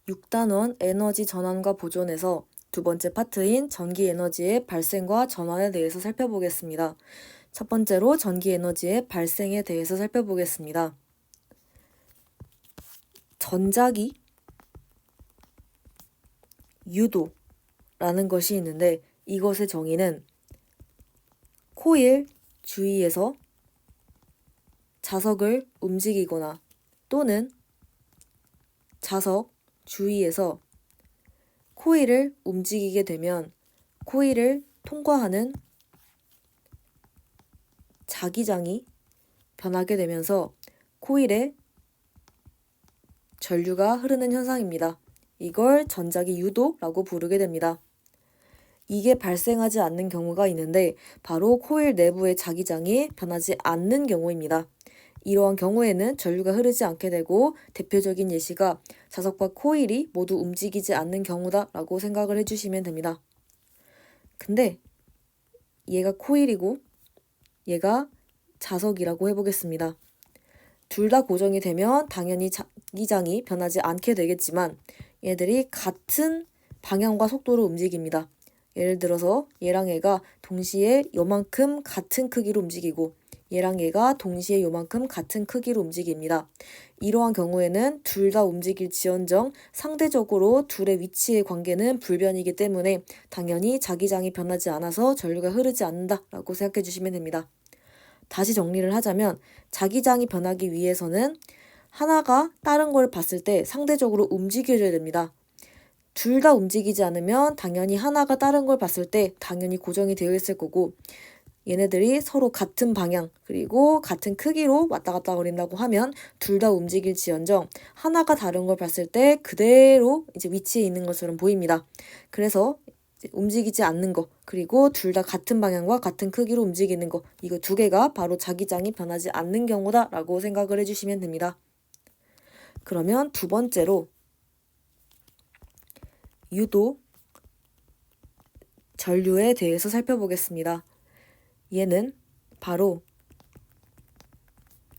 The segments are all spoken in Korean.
6단원 에너지 전환과 보존에서 두 번째 파트인 전기 에너지의 발생과 전환에 대해서 살펴보겠습니다. 첫 번째로 전기 에너지의 발생에 대해서 살펴보겠습니다. 전자기 유도라는 것이 있는데 이것의 정의는 코일 주위에서 자석을 움직이거나 또는 자석 주위에서 코일을 움직이게 되면 코일을 통과하는 자기장이 변하게 되면서 코일에 전류가 흐르는 현상입니다. 이걸 전자기 유도라고 부르게 됩니다. 이게 발생하지 않는 경우가 있는데 바로 코일 내부의 자기장이 변하지 않는 경우입니다. 이러한 경우에는 전류가 흐르지 않게 되고 대표적인 예시가 자석과 코일이 모두 움직이지 않는 경우다라고 생각을 해주시면 됩니다. 근데 얘가 코일이고 얘가 자석이라고 해보겠습니다. 둘 다 고정이 되면 당연히 자기장이 변하지 않게 되겠지만 얘들이 같은 방향과 속도로 움직입니다. 예를 들어서 얘랑 얘가 동시에 요만큼 같은 크기로 움직이고 얘랑 얘가 동시에 요만큼 같은 크기로 움직입니다. 이러한 경우에는 둘 다 움직일지언정 상대적으로 둘의 위치의 관계는 불변이기 때문에 당연히 자기장이 변하지 않아서 전류가 흐르지 않는다라고 생각해 주시면 됩니다. 다시 정리를 하자면 자기장이 변하기 위해서는 하나가 다른 걸 봤을 때 상대적으로 움직여줘야 됩니다. 둘 다 움직이지 않으면 당연히 하나가 다른 걸 봤을 때 당연히 고정이 되어 있을 거고 얘네들이 서로 같은 방향 그리고 같은 크기로 왔다 갔다 거린다고 하면 둘 다 움직일지언정 하나가 다른 걸 봤을 때 그대로 이제 위치에 있는 것처럼 보입니다. 그래서 움직이지 않는 거 그리고 둘 다 같은 방향과 같은 크기로 움직이는 거 이거 두 개가 바로 자기장이 변하지 않는 경우다 라고 생각을 해주시면 됩니다. 그러면 두 번째로 유도 전류에 대해서 살펴보겠습니다. 얘는 바로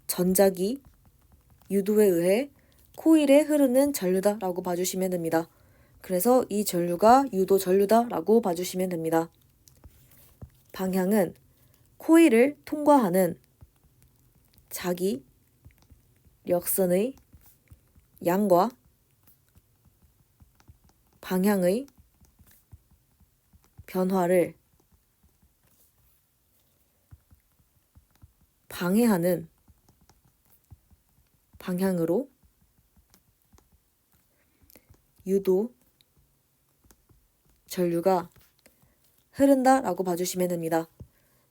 전자기 유도에 의해 코일에 흐르는 전류다라고 봐주시면 됩니다. 그래서 이 전류가 유도 전류다라고 봐주시면 됩니다. 방향은 코일을 통과하는 자기 력선의 양과 방향의 변화를 방해하는 방향으로 유도 전류가 흐른다라고 봐주시면 됩니다.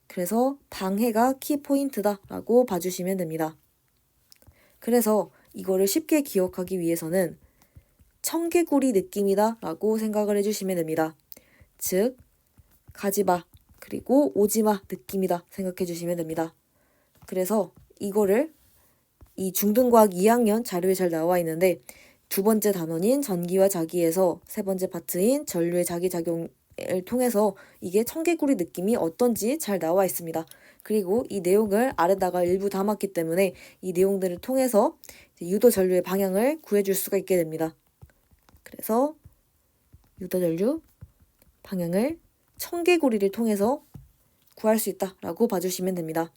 그래서 방해가 키포인트다라고 봐주시면 됩니다. 그래서 이거를 쉽게 기억하기 위해서는 청개구리 느낌이다라고 생각을 해주시면 됩니다. 즉 가지마 그리고 오지마 느낌이다 생각해 주시면 됩니다. 그래서 이거를 이 중등과학 2학년 자료에 잘 나와 있는데 두 번째 단원인 전기와 자기에서 세 번째 파트인 전류의 자기작용을 통해서 이게 청개구리 느낌이 어떤지 잘 나와 있습니다. 그리고 이 내용을 아래다가 일부 담았기 때문에 이 내용들을 통해서 유도 전류의 방향을 구해줄 수가 있게 됩니다. 그래서 유도 전류 방향을 청개구리를 통해서 구할 수 있다라고 봐주시면 됩니다.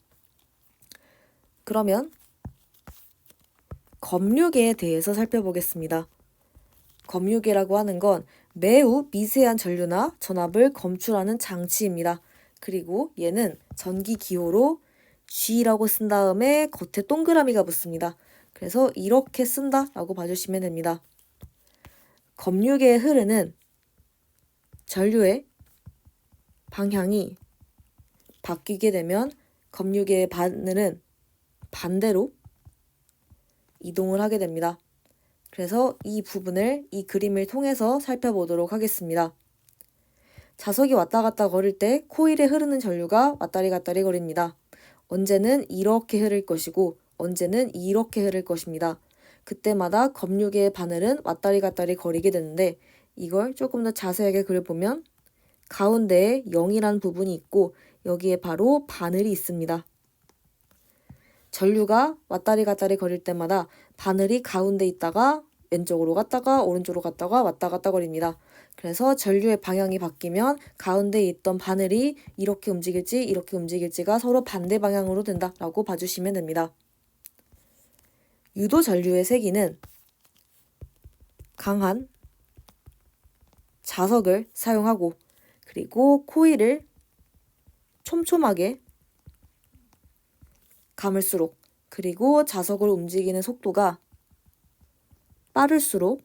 그러면 검류계에 대해서 살펴보겠습니다. 검류계라고 하는 건 매우 미세한 전류나 전압을 검출하는 장치입니다. 그리고 얘는 전기 기호로 G라고 쓴 다음에 겉에 동그라미가 붙습니다. 그래서 이렇게 쓴다라고 봐주시면 됩니다. 검류계에 흐르는 전류의 방향이 바뀌게 되면 검류계의 바늘은 반대로 이동을 하게 됩니다. 그래서 이 부분을 이 그림을 통해서 살펴보도록 하겠습니다. 자석이 왔다 갔다 거릴 때 코일에 흐르는 전류가 왔다리 갔다리 거립니다. 언제는 이렇게 흐를 것이고 언제는 이렇게 흐를 것입니다. 그때마다 검류계의 바늘은 왔다리 갔다리 거리게 되는데 이걸 조금 더 자세하게 그려보면 가운데에 0이라는 부분이 있고 여기에 바로 바늘이 있습니다. 전류가 왔다리 갔다리 거릴 때마다 바늘이 가운데 있다가 왼쪽으로 갔다가 오른쪽으로 갔다가 왔다 갔다 거립니다. 그래서 전류의 방향이 바뀌면 가운데 있던 바늘이 이렇게 움직일지 이렇게 움직일지가 서로 반대 방향으로 된다라고 봐주시면 됩니다. 유도 전류의 세기는 강한 자석을 사용하고 그리고 코일을 촘촘하게 감을수록 그리고 자석을 움직이는 속도가 빠를수록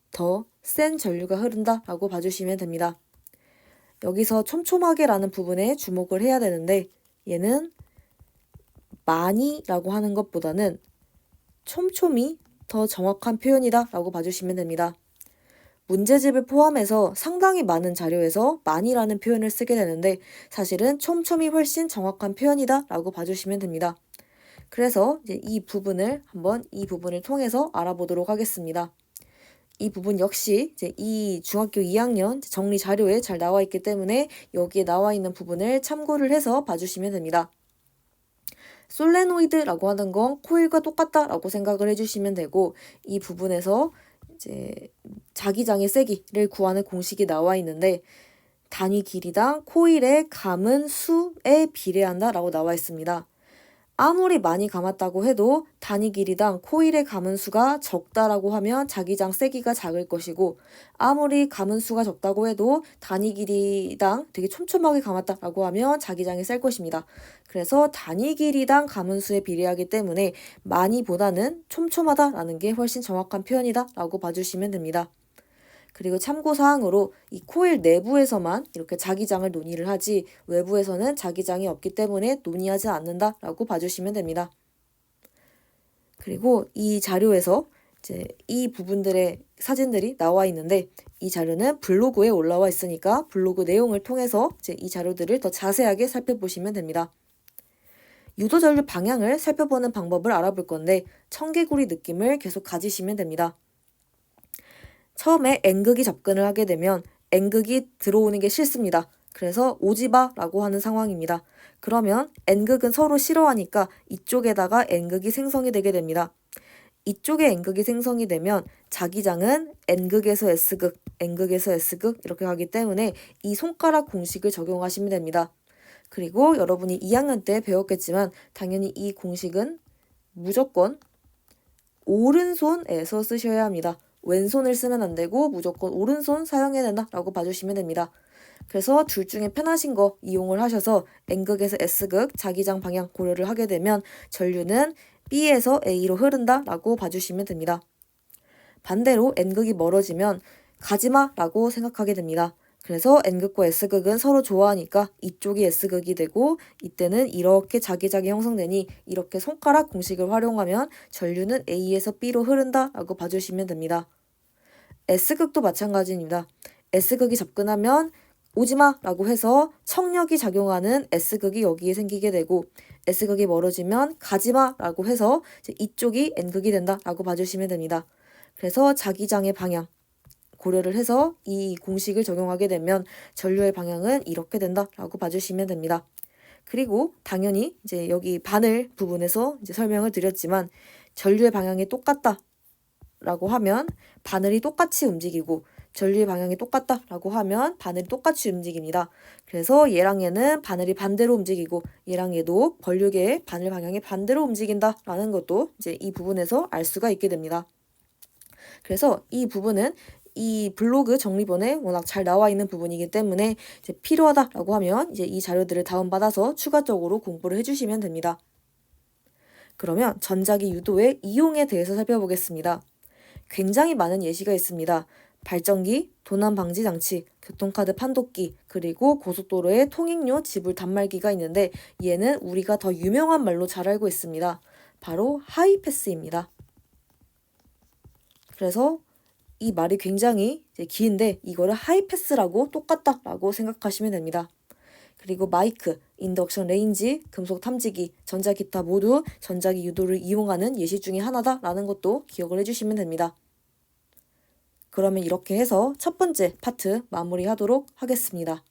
더 센 전류가 흐른다라고 봐주시면 됩니다. 여기서 촘촘하게라는 부분에 주목을 해야 되는데 얘는 많이라고 하는 것보다는 촘촘히 더 정확한 표현이다라고 봐주시면 됩니다. 문제집을 포함해서 상당히 많은 자료에서 많이라는 표현을 쓰게 되는데 사실은 촘촘히 훨씬 정확한 표현이다라고 봐주시면 됩니다. 그래서 이제 이 부분을 통해서 알아보도록 하겠습니다. 이 부분 역시 이제 이 중학교 2학년 정리 자료에 잘 나와 있기 때문에 여기에 나와 있는 부분을 참고를 해서 봐주시면 됩니다. 솔레노이드라고 하는 건 코일과 똑같다라고 생각을 해주시면 되고 이 부분에서 이제 자기장의 세기를 구하는 공식이 나와 있는데 단위 길이당 코일의 감은 수에 비례한다라고 나와 있습니다. 아무리 많이 감았다고 해도 단위 길이당 코일의 감은 수가 적다라고 하면 자기장 세기가 작을 것이고 아무리 감은 수가 적다고 해도 단위 길이당 되게 촘촘하게 감았다라고 하면 자기장이 셀 것입니다. 그래서 단위 길이당 감은 수에 비례하기 때문에 많이보다는 촘촘하다라는 게 훨씬 정확한 표현이다라고 봐주시면 됩니다. 그리고 참고사항으로 이 코일 내부에서만 이렇게 자기장을 논의를 하지 외부에서는 자기장이 없기 때문에 논의하지 않는다라고 봐주시면 됩니다. 그리고 이 자료에서 이제 이 부분들의 사진들이 나와 있는데 이 자료는 블로그에 올라와 있으니까 블로그 내용을 통해서 이제 이 자료들을 더 자세하게 살펴보시면 됩니다. 유도전류 방향을 살펴보는 방법을 알아볼 건데 청개구리 느낌을 계속 가지시면 됩니다. 처음에 N극이 접근을 하게 되면 N극이 들어오는 게 싫습니다. 그래서 오지마 라고 하는 상황입니다. 그러면 N극은 서로 싫어하니까 이쪽에다가 N극이 생성이 되게 됩니다. 이쪽에 N극이 생성이 되면 자기장은 N극에서 S극, N극에서 S극 이렇게 가기 때문에 이 손가락 공식을 적용하시면 됩니다. 그리고 여러분이 2학년 때 배웠겠지만 당연히 이 공식은 무조건 오른손에서 쓰셔야 합니다. 왼손을 쓰면 안 되고 무조건 오른손 사용해야 된다라고 봐주시면 됩니다. 그래서 둘 중에 편하신 거 이용을 하셔서 N극에서 S극 자기장 방향 고려를 하게 되면 전류는 B에서 A로 흐른다라고 봐주시면 됩니다. 반대로 N극이 멀어지면 가지마라고 생각하게 됩니다. 그래서 N극과 S극은 서로 좋아하니까 이쪽이 S극이 되고 이때는 이렇게 자기장이 형성되니 이렇게 손가락 공식을 활용하면 전류는 A에서 B로 흐른다라고 봐주시면 됩니다. S극도 마찬가지입니다. S극이 접근하면 오지마라고 해서 청력이 작용하는 S극이 여기에 생기게 되고 S극이 멀어지면 가지마라고 해서 이쪽이 N극이 된다라고 봐주시면 됩니다. 그래서 자기장의 방향 고려를 해서 이 공식을 적용하게 되면 전류의 방향은 이렇게 된다라고 봐주시면 됩니다. 그리고 당연히 이제 여기 바늘 부분에서 이제 설명을 드렸지만 전류의 방향이 똑같다라고 하면 바늘이 똑같이 움직이고 전류의 방향이 똑같다라고 하면 바늘이 똑같이 움직입니다. 그래서 얘랑 얘는 바늘이 반대로 움직이고 얘랑 얘도 권력의 바늘 방향이 반대로 움직인다라는 것도 이제 이 부분에서 알 수가 있게 됩니다. 그래서 이 부분은 이 블로그 정리본에 워낙 잘 나와 있는 부분이기 때문에 이제 필요하다라고 하면 이제 이 자료들을 다운받아서 추가적으로 공부를 해주시면 됩니다. 그러면 전자기 유도의 이용에 대해서 살펴보겠습니다. 굉장히 많은 예시가 있습니다. 발전기, 도난 방지 장치, 교통카드 판독기, 그리고 고속도로의 통행료 지불 단말기가 있는데 얘는 우리가 더 유명한 말로 잘 알고 있습니다. 바로 하이패스입니다. 그래서 이 말이 굉장히 긴데 이거를 하이패스라고 똑같다라고 생각하시면 됩니다. 그리고 마이크, 인덕션 레인지, 금속 탐지기, 전자기타 모두 전자기 유도를 이용하는 예시 중에 하나다라는 것도 기억을 해주시면 됩니다. 그러면 이렇게 해서 첫 번째 파트 마무리하도록 하겠습니다.